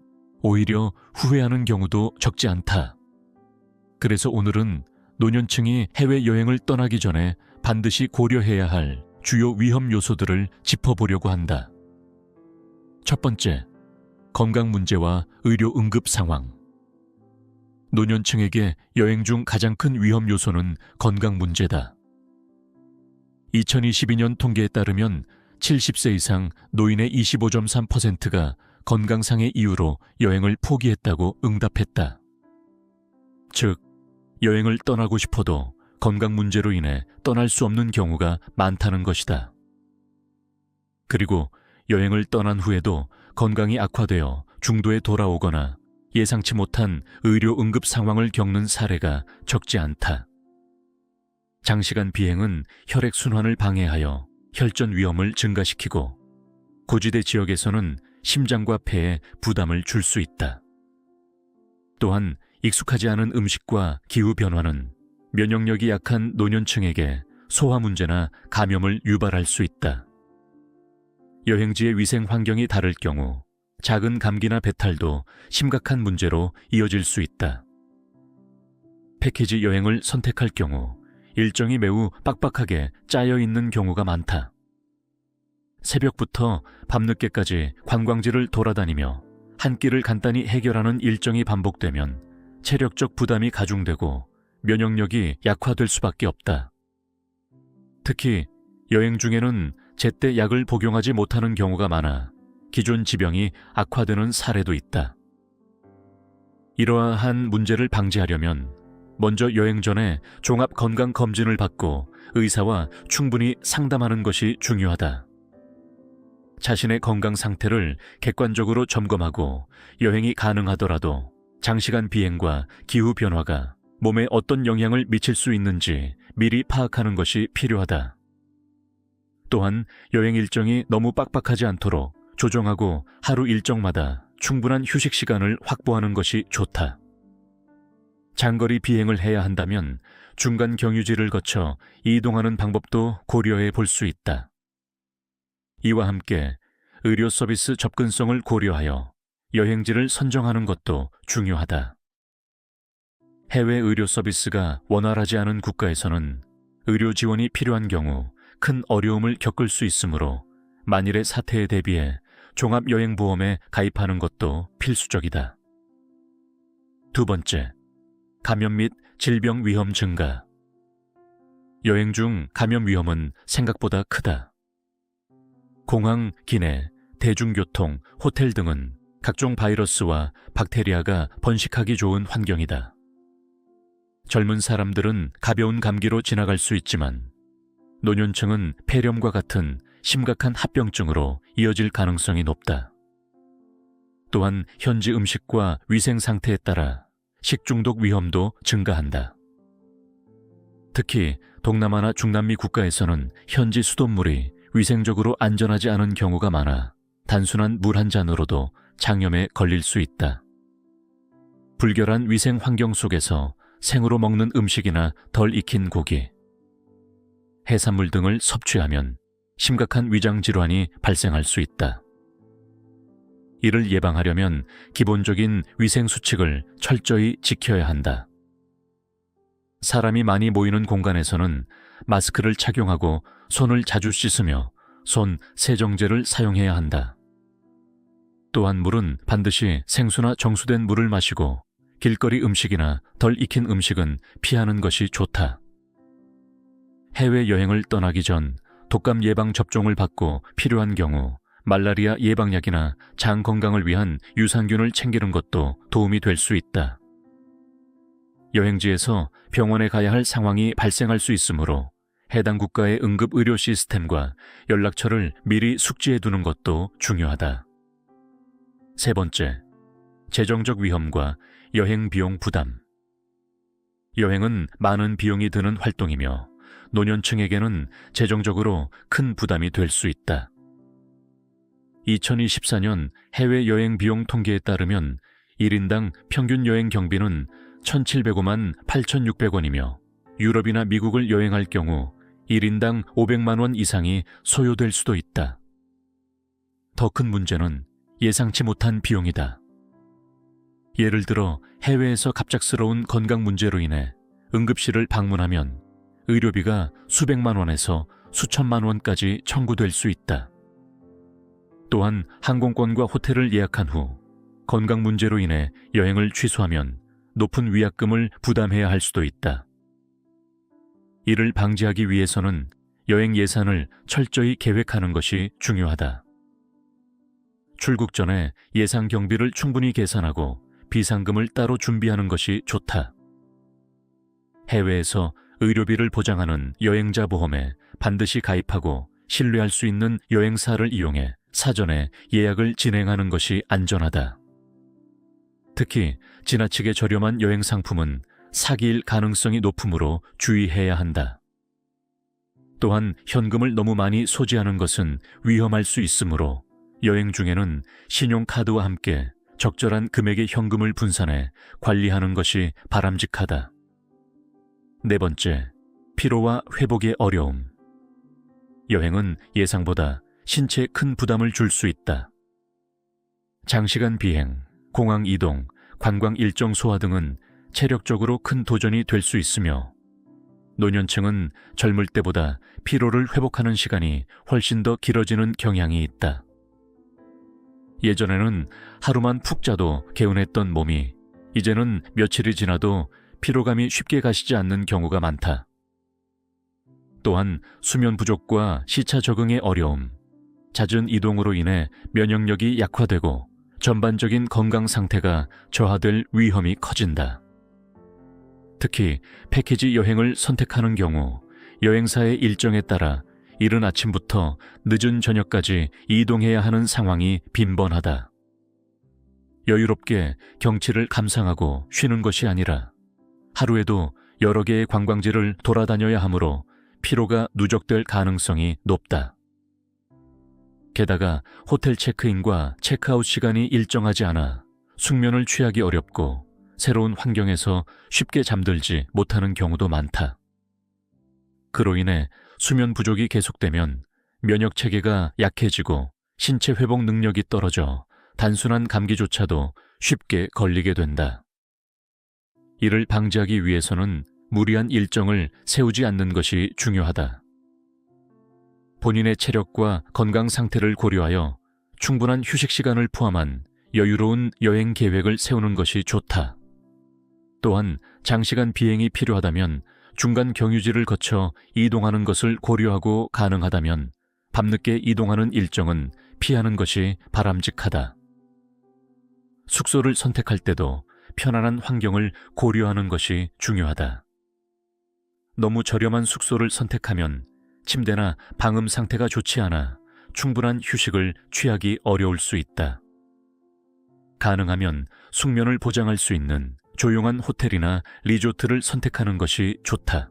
오히려 후회하는 경우도 적지 않다. 그래서 오늘은 노년층이 해외여행을 떠나기 전에 반드시 고려해야 할 주요 위험 요소들을 짚어보려고 한다. 첫 번째, 건강 문제와 의료 응급 상황. 노년층에게 여행 중 가장 큰 위험 요소는 건강 문제다. 2022년 통계에 따르면 70세 이상 노인의 25.3%가 건강상의 이유로 여행을 포기했다고 응답했다. 즉, 여행을 떠나고 싶어도 건강 문제로 인해 떠날 수 없는 경우가 많다는 것이다. 그리고 여행을 떠난 후에도 건강이 악화되어 중도에 돌아오거나 예상치 못한 의료 응급 상황을 겪는 사례가 적지 않다. 장시간 비행은 혈액순환을 방해하여 혈전 위험을 증가시키고 고지대 지역에서는 심장과 폐에 부담을 줄 수 있다. 또한 익숙하지 않은 음식과 기후 변화는 면역력이 약한 노년층에게 소화 문제나 감염을 유발할 수 있다. 여행지의 위생 환경이 다를 경우 작은 감기나 배탈도 심각한 문제로 이어질 수 있다. 패키지 여행을 선택할 경우 일정이 매우 빡빡하게 짜여 있는 경우가 많다. 새벽부터 밤늦게까지 관광지를 돌아다니며 한 끼를 간단히 해결하는 일정이 반복되면 체력적 부담이 가중되고 면역력이 약화될 수밖에 없다. 특히 여행 중에는 제때 약을 복용하지 못하는 경우가 많아 기존 지병이 악화되는 사례도 있다. 이러한 문제를 방지하려면 먼저 여행 전에 종합 건강 검진을 받고 의사와 충분히 상담하는 것이 중요하다. 자신의 건강 상태를 객관적으로 점검하고 여행이 가능하더라도 장시간 비행과 기후 변화가 몸에 어떤 영향을 미칠 수 있는지 미리 파악하는 것이 필요하다. 또한 여행 일정이 너무 빡빡하지 않도록 조정하고 하루 일정마다 충분한 휴식 시간을 확보하는 것이 좋다. 장거리 비행을 해야 한다면 중간 경유지를 거쳐 이동하는 방법도 고려해 볼 수 있다. 이와 함께 의료 서비스 접근성을 고려하여 여행지를 선정하는 것도 중요하다. 해외 의료 서비스가 원활하지 않은 국가에서는 의료 지원이 필요한 경우 큰 어려움을 겪을 수 있으므로 만일의 사태에 대비해 종합여행보험에 가입하는 것도 필수적이다. 두 번째, 감염 및 질병 위험 증가. 여행 중 감염 위험은 생각보다 크다. 공항, 기내, 대중교통, 호텔 등은 각종 바이러스와 박테리아가 번식하기 좋은 환경이다. 젊은 사람들은 가벼운 감기로 지나갈 수 있지만 노년층은 폐렴과 같은 심각한 합병증으로 이어질 가능성이 높다. 또한 현지 음식과 위생 상태에 따라 식중독 위험도 증가한다. 특히 동남아나 중남미 국가에서는 현지 수돗물이 위생적으로 안전하지 않은 경우가 많아 단순한 물 한 잔으로도 장염에 걸릴 수 있다. 불결한 위생 환경 속에서 생으로 먹는 음식이나 덜 익힌 고기, 해산물 등을 섭취하면 심각한 위장 질환이 발생할 수 있다. 이를 예방하려면 기본적인 위생 수칙을 철저히 지켜야 한다. 사람이 많이 모이는 공간에서는 마스크를 착용하고 손을 자주 씻으며 손 세정제를 사용해야 한다. 또한 물은 반드시 생수나 정수된 물을 마시고 길거리 음식이나 덜 익힌 음식은 피하는 것이 좋다. 해외여행을 떠나기 전 독감 예방 접종을 받고 필요한 경우 말라리아 예방약이나 장 건강을 위한 유산균을 챙기는 것도 도움이 될 수 있다. 여행지에서 병원에 가야 할 상황이 발생할 수 있으므로 해당 국가의 응급 의료 시스템과 연락처를 미리 숙지해 두는 것도 중요하다. 세 번째, 재정적 위험과 여행 비용 부담. 여행은 많은 비용이 드는 활동이며 노년층에게는 재정적으로 큰 부담이 될 수 있다. 2024년 해외여행 비용 통계에 따르면 1인당 평균 여행 경비는 1,705만 8,600원이며 유럽이나 미국을 여행할 경우 1인당 500만 원 이상이 소요될 수도 있다. 더 큰 문제는 예상치 못한 비용이다. 예를 들어 해외에서 갑작스러운 건강 문제로 인해 응급실을 방문하면 의료비가 수백만 원에서 수천만 원까지 청구될 수 있다. 또한 항공권과 호텔을 예약한 후 건강 문제로 인해 여행을 취소하면 높은 위약금을 부담해야 할 수도 있다. 이를 방지하기 위해서는 여행 예산을 철저히 계획하는 것이 중요하다. 출국 전에 예상 경비를 충분히 계산하고 비상금을 따로 준비하는 것이 좋다. 해외에서 의료비를 보장하는 여행자 보험에 반드시 가입하고 신뢰할 수 있는 여행사를 이용해 사전에 예약을 진행하는 것이 안전하다. 특히 지나치게 저렴한 여행 상품은 사기일 가능성이 높으므로 주의해야 한다. 또한 현금을 너무 많이 소지하는 것은 위험할 수 있으므로 여행 중에는 신용카드와 함께 적절한 금액의 현금을 분산해 관리하는 것이 바람직하다. 네 번째, 피로와 회복의 어려움. 여행은 예상보다 신체에 큰 부담을 줄 수 있다. 장시간 비행, 공항 이동, 관광 일정 소화 등은 체력적으로 큰 도전이 될 수 있으며 노년층은 젊을 때보다 피로를 회복하는 시간이 훨씬 더 길어지는 경향이 있다. 예전에는 하루만 푹 자도 개운했던 몸이 이제는 며칠이 지나도 피로감이 쉽게 가시지 않는 경우가 많다. 또한 수면 부족과 시차 적응의 어려움, 잦은 이동으로 인해 면역력이 약화되고 전반적인 건강 상태가 저하될 위험이 커진다. 특히 패키지 여행을 선택하는 경우 여행사의 일정에 따라 이른 아침부터 늦은 저녁까지 이동해야 하는 상황이 빈번하다. 여유롭게 경치를 감상하고 쉬는 것이 아니라 하루에도 여러 개의 관광지를 돌아다녀야 하므로 피로가 누적될 가능성이 높다. 게다가 호텔 체크인과 체크아웃 시간이 일정하지 않아 숙면을 취하기 어렵고 새로운 환경에서 쉽게 잠들지 못하는 경우도 많다. 그로 인해 수면 부족이 계속되면 면역 체계가 약해지고 신체 회복 능력이 떨어져 단순한 감기조차도 쉽게 걸리게 된다. 이를 방지하기 위해서는 무리한 일정을 세우지 않는 것이 중요하다. 본인의 체력과 건강 상태를 고려하여 충분한 휴식 시간을 포함한 여유로운 여행 계획을 세우는 것이 좋다. 또한 장시간 비행이 필요하다면 중간 경유지를 거쳐 이동하는 것을 고려하고 가능하다면 밤늦게 이동하는 일정은 피하는 것이 바람직하다. 숙소를 선택할 때도 편안한 환경을 고려하는 것이 중요하다. 너무 저렴한 숙소를 선택하면 침대나 방음 상태가 좋지 않아 충분한 휴식을 취하기 어려울 수 있다. 가능하면 숙면을 보장할 수 있는 조용한 호텔이나 리조트를 선택하는 것이 좋다.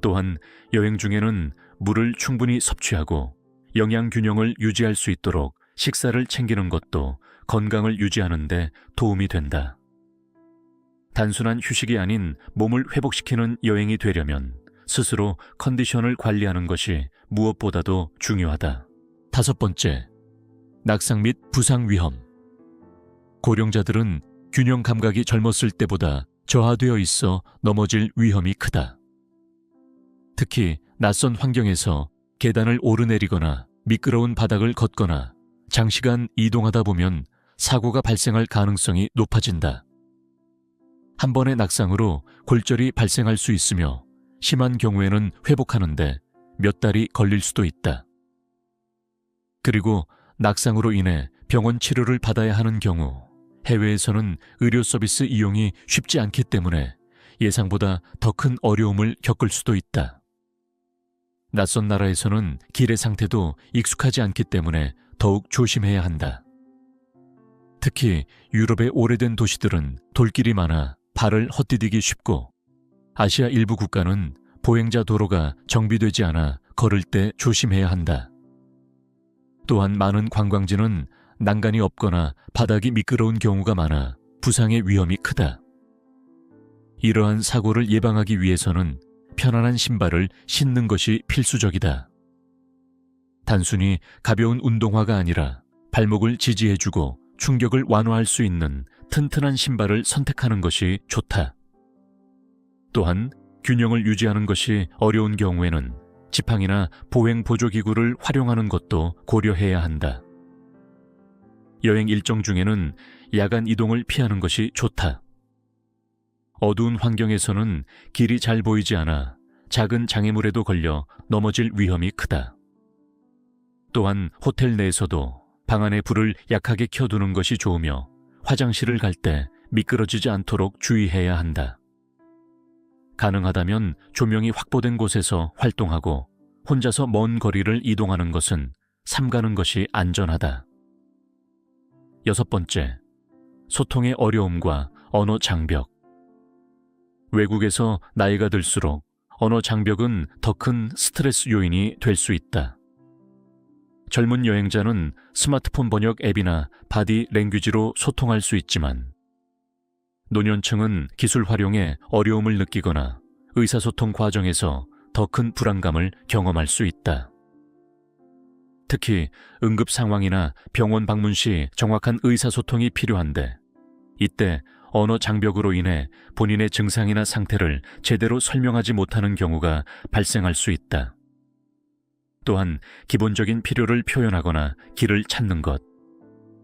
또한 여행 중에는 물을 충분히 섭취하고 영양 균형을 유지할 수 있도록 식사를 챙기는 것도 건강을 유지하는 데 도움이 된다. 단순한 휴식이 아닌 몸을 회복시키는 여행이 되려면 스스로 컨디션을 관리하는 것이 무엇보다도 중요하다. 다섯 번째, 낙상 및 부상 위험. 고령자들은 균형 감각이 젊었을 때보다 저하되어 있어 넘어질 위험이 크다. 특히 낯선 환경에서 계단을 오르내리거나 미끄러운 바닥을 걷거나 장시간 이동하다 보면 사고가 발생할 가능성이 높아진다. 한 번의 낙상으로 골절이 발생할 수 있으며 심한 경우에는 회복하는데 몇 달이 걸릴 수도 있다. 그리고 낙상으로 인해 병원 치료를 받아야 하는 경우 해외에서는 의료 서비스 이용이 쉽지 않기 때문에 예상보다 더 큰 어려움을 겪을 수도 있다. 낯선 나라에서는 길의 상태도 익숙하지 않기 때문에 더욱 조심해야 한다. 특히 유럽의 오래된 도시들은 돌길이 많아 발을 헛디디기 쉽고 아시아 일부 국가는 보행자 도로가 정비되지 않아 걸을 때 조심해야 한다. 또한 많은 관광지는 난간이 없거나 바닥이 미끄러운 경우가 많아 부상의 위험이 크다. 이러한 사고를 예방하기 위해서는 편안한 신발을 신는 것이 필수적이다. 단순히 가벼운 운동화가 아니라 발목을 지지해주고 충격을 완화할 수 있는 튼튼한 신발을 선택하는 것이 좋다. 또한 균형을 유지하는 것이 어려운 경우에는 지팡이나 보행 보조기구를 활용하는 것도 고려해야 한다. 여행 일정 중에는 야간 이동을 피하는 것이 좋다. 어두운 환경에서는 길이 잘 보이지 않아 작은 장애물에도 걸려 넘어질 위험이 크다. 또한 호텔 내에서도 방 안에 불을 약하게 켜두는 것이 좋으며 화장실을 갈 때 미끄러지지 않도록 주의해야 한다. 가능하다면 조명이 확보된 곳에서 활동하고 혼자서 먼 거리를 이동하는 것은 삼가는 것이 안전하다. 6번째, 소통의 어려움과 언어 장벽. 외국에서 나이가 들수록 언어 장벽은 더 큰 스트레스 요인이 될 수 있다. 젊은 여행자는 스마트폰 번역 앱이나 바디 랭귀지로 소통할 수 있지만 노년층은 기술 활용에 어려움을 느끼거나 의사소통 과정에서 더 큰 불안감을 경험할 수 있다. 특히 응급 상황이나 병원 방문 시 정확한 의사소통이 필요한데 이때 언어 장벽으로 인해 본인의 증상이나 상태를 제대로 설명하지 못하는 경우가 발생할 수 있다. 또한 기본적인 필요를 표현하거나 길을 찾는 것,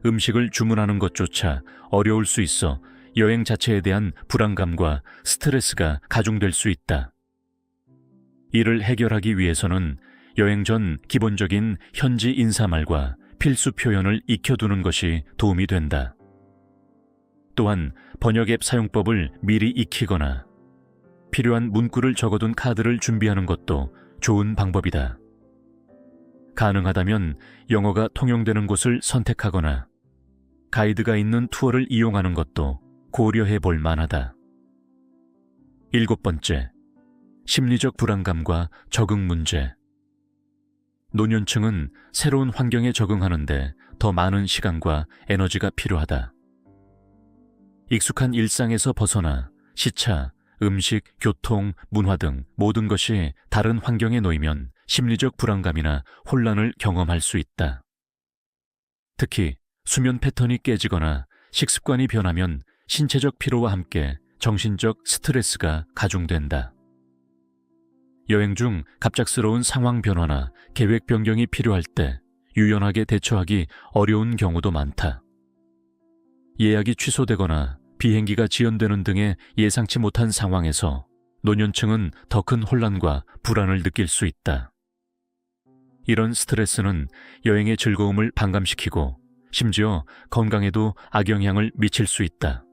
음식을 주문하는 것조차 어려울 수 있어 여행 자체에 대한 불안감과 스트레스가 가중될 수 있다. 이를 해결하기 위해서는 여행 전 기본적인 현지 인사말과 필수 표현을 익혀두는 것이 도움이 된다. 또한 번역 앱 사용법을 미리 익히거나 필요한 문구를 적어둔 카드를 준비하는 것도 좋은 방법이다. 가능하다면 영어가 통용되는 곳을 선택하거나 가이드가 있는 투어를 이용하는 것도 고려해 볼 만하다. 7번째, 심리적 불안감과 적응 문제. 노년층은 새로운 환경에 적응하는데 더 많은 시간과 에너지가 필요하다. 익숙한 일상에서 벗어나 시차, 음식, 교통, 문화 등 모든 것이 다른 환경에 놓이면 심리적 불안감이나 혼란을 경험할 수 있다. 특히 수면 패턴이 깨지거나 식습관이 변하면 신체적 피로와 함께 정신적 스트레스가 가중된다. 여행 중 갑작스러운 상황 변화나 계획 변경이 필요할 때 유연하게 대처하기 어려운 경우도 많다. 예약이 취소되거나 비행기가 지연되는 등의 예상치 못한 상황에서 노년층은 더 큰 혼란과 불안을 느낄 수 있다. 이런 스트레스는 여행의 즐거움을 반감시키고 심지어 건강에도 악영향을 미칠 수 있다.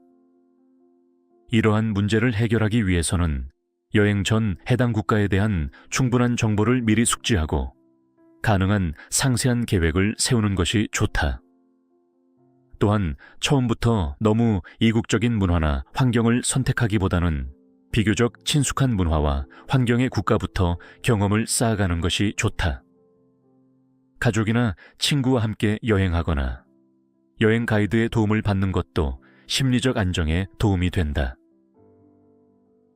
이러한 문제를 해결하기 위해서는 여행 전 해당 국가에 대한 충분한 정보를 미리 숙지하고 가능한 상세한 계획을 세우는 것이 좋다. 또한 처음부터 너무 이국적인 문화나 환경을 선택하기보다는 비교적 친숙한 문화와 환경의 국가부터 경험을 쌓아가는 것이 좋다. 가족이나 친구와 함께 여행하거나 여행 가이드의 도움을 받는 것도 심리적 안정에 도움이 된다.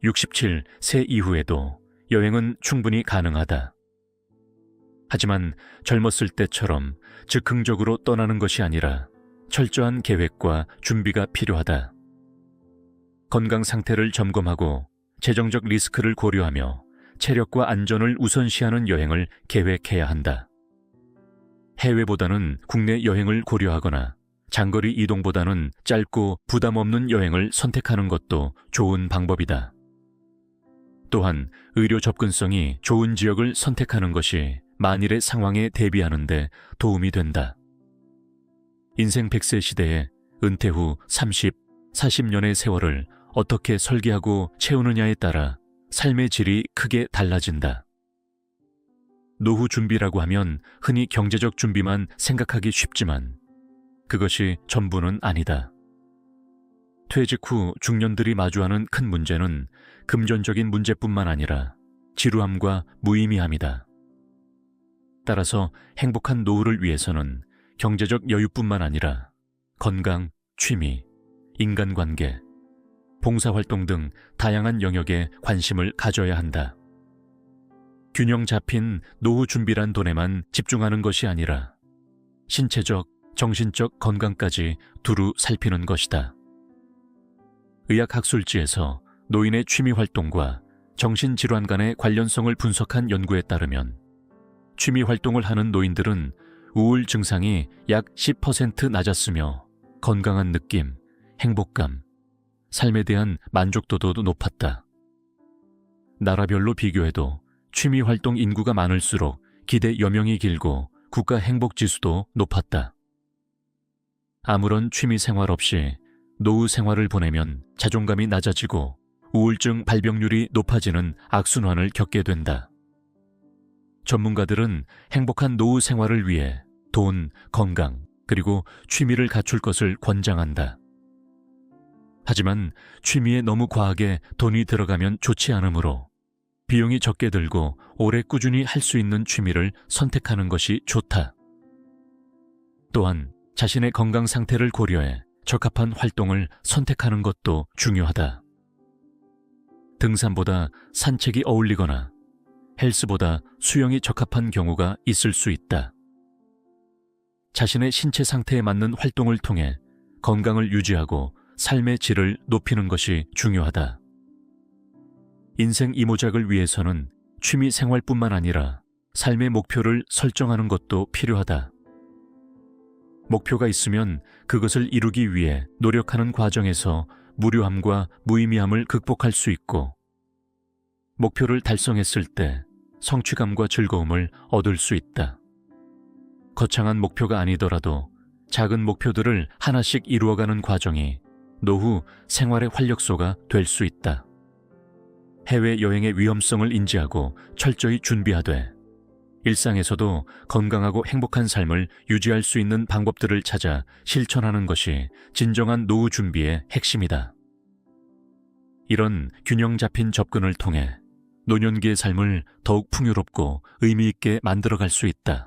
67세 이후에도 여행은 충분히 가능하다. 하지만 젊었을 때처럼 즉흥적으로 떠나는 것이 아니라 철저한 계획과 준비가 필요하다. 건강 상태를 점검하고 재정적 리스크를 고려하며 체력과 안전을 우선시하는 여행을 계획해야 한다. 해외보다는 국내 여행을 고려하거나 장거리 이동보다는 짧고 부담 없는 여행을 선택하는 것도 좋은 방법이다. 또한 의료 접근성이 좋은 지역을 선택하는 것이 만일의 상황에 대비하는 데 도움이 된다. 인생 100세 시대에 은퇴 후 30, 40년의 세월을 어떻게 설계하고 채우느냐에 따라 삶의 질이 크게 달라진다. 노후 준비라고 하면 흔히 경제적 준비만 생각하기 쉽지만 그것이 전부는 아니다. 퇴직 후 중년들이 마주하는 큰 문제는 금전적인 문제뿐만 아니라 지루함과 무의미함이다. 따라서 행복한 노후를 위해서는 경제적 여유뿐만 아니라 건강, 취미, 인간관계, 봉사활동 등 다양한 영역에 관심을 가져야 한다. 균형 잡힌 노후 준비란 돈에만 집중하는 것이 아니라 신체적, 정신적 건강까지 두루 살피는 것이다. 의학학술지에서 노인의 취미활동과 정신질환 간의 관련성을 분석한 연구에 따르면 취미활동을 하는 노인들은 우울 증상이 약 10% 낮았으며 건강한 느낌, 행복감, 삶에 대한 만족도도 높았다. 나라별로 비교해도 취미활동 인구가 많을수록 기대 여명이 길고 국가 행복지수도 높았다. 아무런 취미 생활 없이 노후 생활을 보내면 자존감이 낮아지고 우울증 발병률이 높아지는 악순환을 겪게 된다. 전문가들은 행복한 노후 생활을 위해 돈, 건강, 그리고 취미를 갖출 것을 권장한다. 하지만 취미에 너무 과하게 돈이 들어가면 좋지 않으므로 비용이 적게 들고 오래 꾸준히 할 수 있는 취미를 선택하는 것이 좋다. 또한 자신의 건강 상태를 고려해 적합한 활동을 선택하는 것도 중요하다. 등산보다 산책이 어울리거나 헬스보다 수영이 적합한 경우가 있을 수 있다. 자신의 신체 상태에 맞는 활동을 통해 건강을 유지하고 삶의 질을 높이는 것이 중요하다. 인생 이모작을 위해서는 취미 생활뿐만 아니라 삶의 목표를 설정하는 것도 필요하다. 목표가 있으면 그것을 이루기 위해 노력하는 과정에서 무료함과 무의미함을 극복할 수 있고, 목표를 달성했을 때 성취감과 즐거움을 얻을 수 있다. 거창한 목표가 아니더라도 작은 목표들을 하나씩 이루어가는 과정이 노후 생활의 활력소가 될 수 있다. 해외여행의 위험성을 인지하고 철저히 준비하되 일상에서도 건강하고 행복한 삶을 유지할 수 있는 방법들을 찾아 실천하는 것이 진정한 노후 준비의 핵심이다. 이런 균형 잡힌 접근을 통해 노년기의 삶을 더욱 풍요롭고 의미 있게 만들어갈 수 있다.